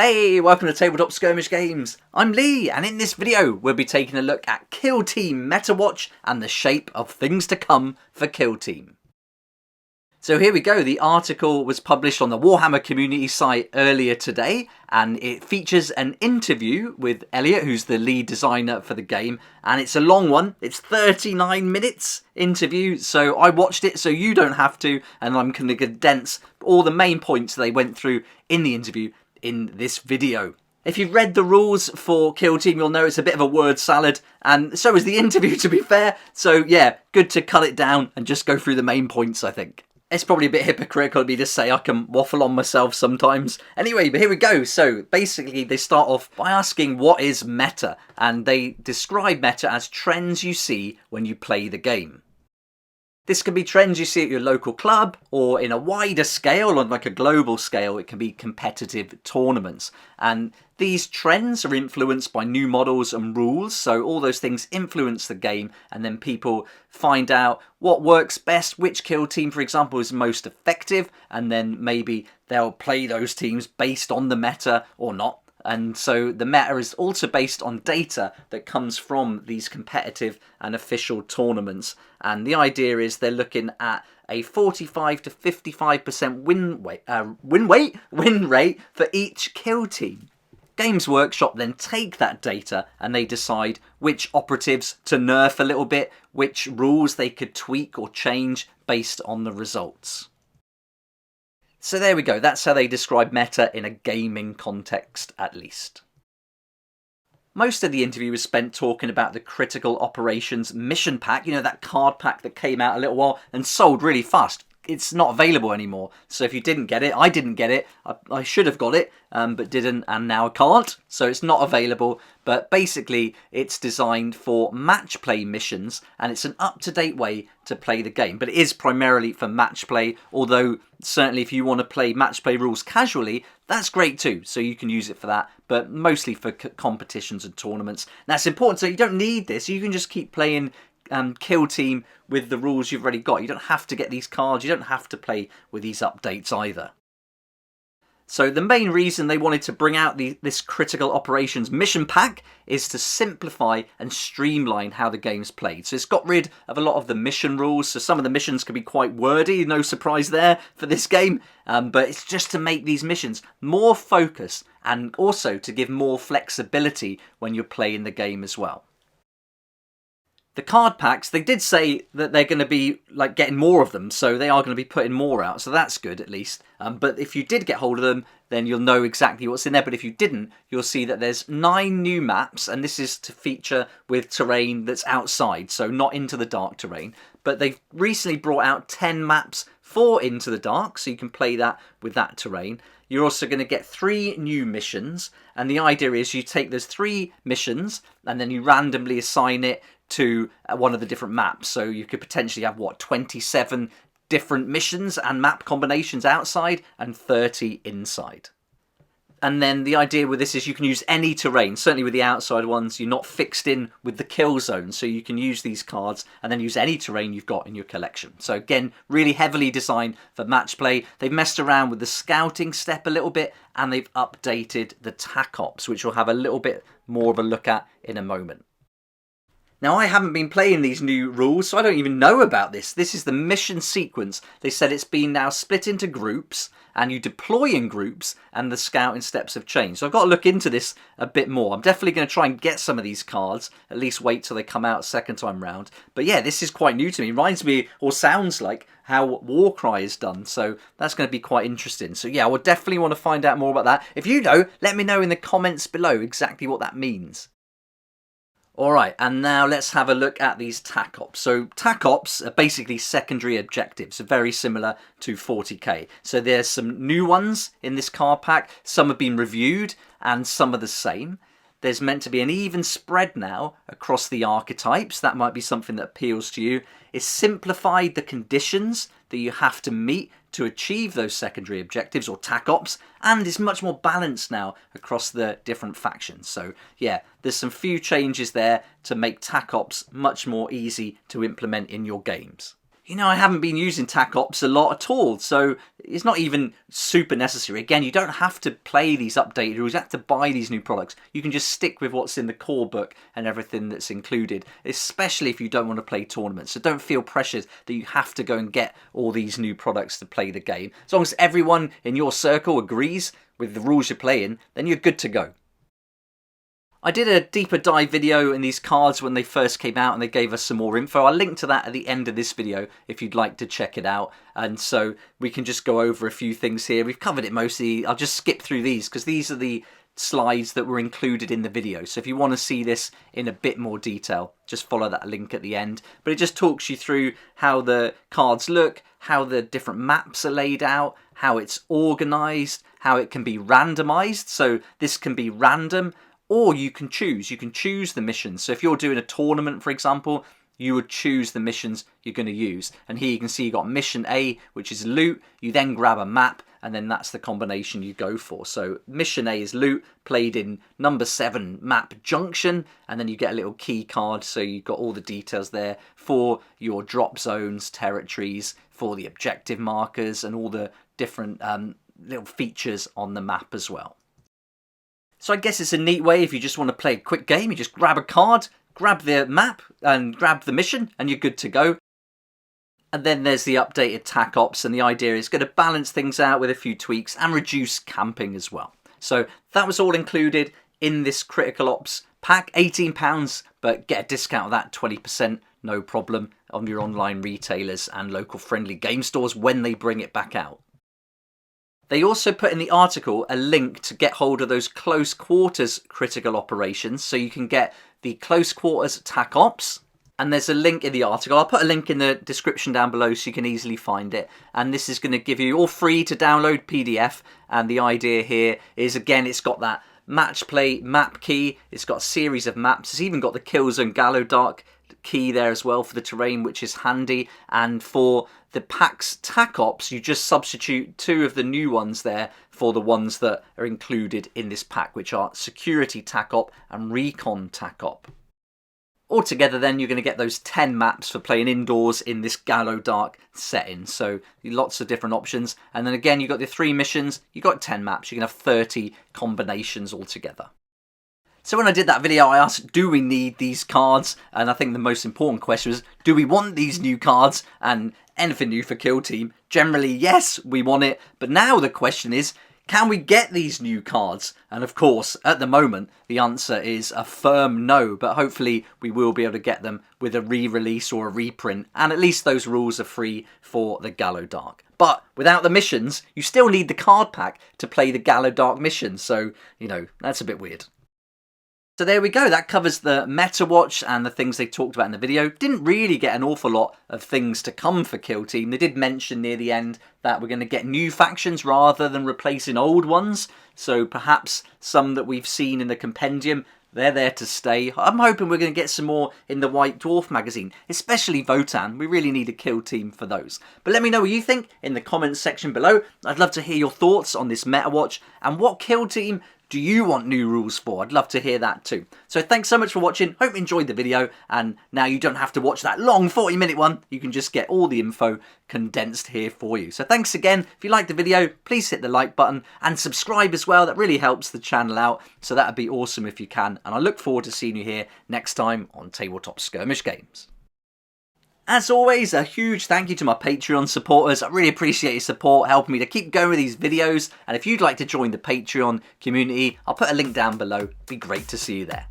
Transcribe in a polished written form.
Hey, welcome to Tabletop Skirmish Games. I'm Lee, and in this video we'll be taking a look at Kill Team Meta Watch and the shape of things to come for Kill Team. So here we go, the article was published on the Warhammer community site earlier today, and it features an interview with Elliot, who's the lead designer for the game, and it's a long one. It's 39 minutes interview, so I watched it so you don't have to, and I'm going to condense all the main points they went through in the interview in this video. If you've read the rules for Kill Team, you'll know it's a bit of a word salad, and so is the interview, to be fair. So yeah, good to cut it down and just go through the main points, I think. It's probably a bit hypocritical of me to say I can waffle on myself sometimes. Anyway, but here we go. So basically they start off by asking what is meta, and they describe meta as trends you see when you play the game. This can be trends you see at your local club, or in a wider scale, on like a global scale, it can be competitive tournaments. And these trends are influenced by new models and rules, so all those things influence the game, and then people find out what works best, which kill team, for example, is most effective, and then maybe they'll play those teams based on the meta or not. And so the meta is also based on data that comes from these competitive and official tournaments. And the idea is they're looking at a 45 to 55% win rate for each kill team. Games Workshop then take that data and they decide which operatives to nerf a little bit, which rules they could tweak or change based on the results. So there we go, that's how they describe meta in a gaming context at least. Most of the interview was spent talking about the Critical Operations Mission Pack, you know, that card pack that came out a little while and sold really fast. It's not available anymore, so if you didn't get it, I didn't get it, I should have got it, but didn't, and now I can't, so it's not available. But basically it's designed for match play missions, and it's an up-to-date way to play the game, but it is primarily for match play, although certainly if you want to play match play rules casually, that's great too, so you can use it for that, but mostly for competitions and tournaments. And that's important, so you don't need this, you can just keep playing Kill Team with the rules you've already got. You don't have to get these cards, you don't have to play with these updates either. So the main reason they wanted to bring out this Critical Operations Mission Pack is to simplify and streamline how the game's played. So it's got rid of a lot of the mission rules, so some of the missions can be quite wordy, no surprise there for this game, but it's just to make these missions more focused and also to give more flexibility when you're playing the game as well. The card packs, they did say that they're going to be like getting more of them, so they are going to be putting more out, so that's good at least. But if you did get hold of them, then you'll know exactly what's in there. But if you didn't, you'll see that there's 9 new maps, and this is to feature with terrain that's outside, so not into the dark terrain. But they've recently brought out 10 maps for Into the Dark, so you can play that with that terrain. You're also going to get 3 new missions, and the idea is you take those 3 missions and then you randomly assign it to one of the different maps. So you could potentially have, 27 different missions and map combinations outside and 30 inside. And then the idea with this is you can use any terrain. Certainly with the outside ones, you're not fixed in with the kill zone, so you can use these cards and then use any terrain you've got in your collection. So again, really heavily designed for match play. They've messed around with the scouting step a little bit, and they've updated the TacOps, which we'll have a little bit more of a look at in a moment. Now, I haven't been playing these new rules, so I don't even know about this. This is the mission sequence. They said it's been now split into groups, and you deploy in groups, and the scouting steps have changed. So I've got to look into this a bit more. I'm definitely going to try and get some of these cards, at least wait till they come out second time round. But yeah, this is quite new to me. It reminds me, or sounds like, how Warcry is done. So that's going to be quite interesting. So yeah, I would definitely want to find out more about that. If you know, let me know in the comments below exactly what that means. Alright, and now let's have a look at these TacOps. So TacOps are basically secondary objectives, very similar to 40k. So there's some new ones in this card pack, some have been reviewed and some are the same. There's meant to be an even spread now across the archetypes. That might be something that appeals to you. It's simplified the conditions that you have to meet to achieve those secondary objectives or TacOps, and is much more balanced now across the different factions. So yeah, there's some few changes there to make TacOps much more easy to implement in your games. you know, I haven't been using TacOps a lot at all, so it's not even super necessary. Again, you don't have to play these updated rules, you have to buy these new products. You can just stick with what's in the core book and everything that's included, especially if you don't want to play tournaments. So don't feel pressured that you have to go and get all these new products to play the game. As long as everyone in your circle agrees with the rules you're playing, then you're good to go. I did a deeper dive video in these cards when they first came out and they gave us some more info. I'll link to that at the end of this video if you'd like to check it out. And so we can just go over a few things here. We've covered it mostly. I'll just skip through these because these are the slides that were included in the video. So if you want to see this in a bit more detail, just follow that link at the end. But it just talks you through how the cards look, how the different maps are laid out, how it's organized, how it can be randomized. So this can be random, or you can choose. You can choose the missions. So if you're doing a tournament, for example, you would choose the missions you're going to use. And here you can see you got mission A, which is loot. You then grab a map, and then that's the combination you go for. So mission A is loot, played in number 7 map junction, and then you get a little key card. So you've got all the details there for your drop zones, territories, for the objective markers, and all the different little features on the map as well. So I guess it's a neat way if you just want to play a quick game. You just grab a card, grab the map and grab the mission and you're good to go. And then there's the updated TacOps, and the idea is going to balance things out with a few tweaks and reduce camping as well. So that was all included in this Critical Ops pack, £18, but get a discount of that 20%, no problem, on your online retailers and local friendly game stores when they bring it back out. They also put in the article a link to get hold of those close quarters critical operations, so you can get the close quarters TacOps, and there's a link in the article. I'll put a link in the description down below so you can easily find it, and this is going to give you all free to download PDF, and the idea here is, again, it's got that match play map key, it's got a series of maps, it's even got the Killzone Gallowdark key there as well for the terrain, which is handy. And for the pack's TacOps, you just substitute 2 of the new ones there for the ones that are included in this pack, which are Security TacOp and Recon TacOp. Altogether then you're going to get those 10 maps for playing indoors in this Gallowdark setting, so lots of different options. And then again, you've got the 3 missions, you've got 10 maps, you can have 30 combinations altogether. So when I did that video, I asked, do we need these cards? And I think the most important question was, do we want these new cards? And anything new for Kill Team? Generally, yes, we want it. But now the question is, can we get these new cards? And of course, at the moment, the answer is a firm no. But hopefully, we will be able to get them with a re-release or a reprint. And at least those rules are free for the Gallowdark. But without the missions, you still need the card pack to play the Gallowdark missions. So, you know, that's a bit weird. So there we go, that covers the Meta Watch and the things they talked about in the video. Didn't really get an awful lot of things to come for Kill Team. They did mention near the end that we're going to get new factions rather than replacing old ones. So perhaps some that we've seen in the compendium, they're there to stay. I'm hoping we're going to get some more in the White Dwarf magazine, especially Votan. We really need a Kill Team for those. But let me know what you think in the comments section below. I'd love to hear your thoughts on this Meta Watch and what Kill Team do you want new rules for? I'd love to hear that too. So thanks so much for watching. Hope you enjoyed the video. And now you don't have to watch that long 40-minute one. You can just get all the info condensed here for you. So thanks again. If you liked the video, please hit the like button and subscribe as well. That really helps the channel out. So that'd be awesome if you can. And I look forward to seeing you here next time on Tabletop Skirmish Games. As always, a huge thank you to my Patreon supporters. I really appreciate your support, helping me to keep going with these videos. And if you'd like to join the Patreon community, I'll put a link down below. It'd be great to see you there.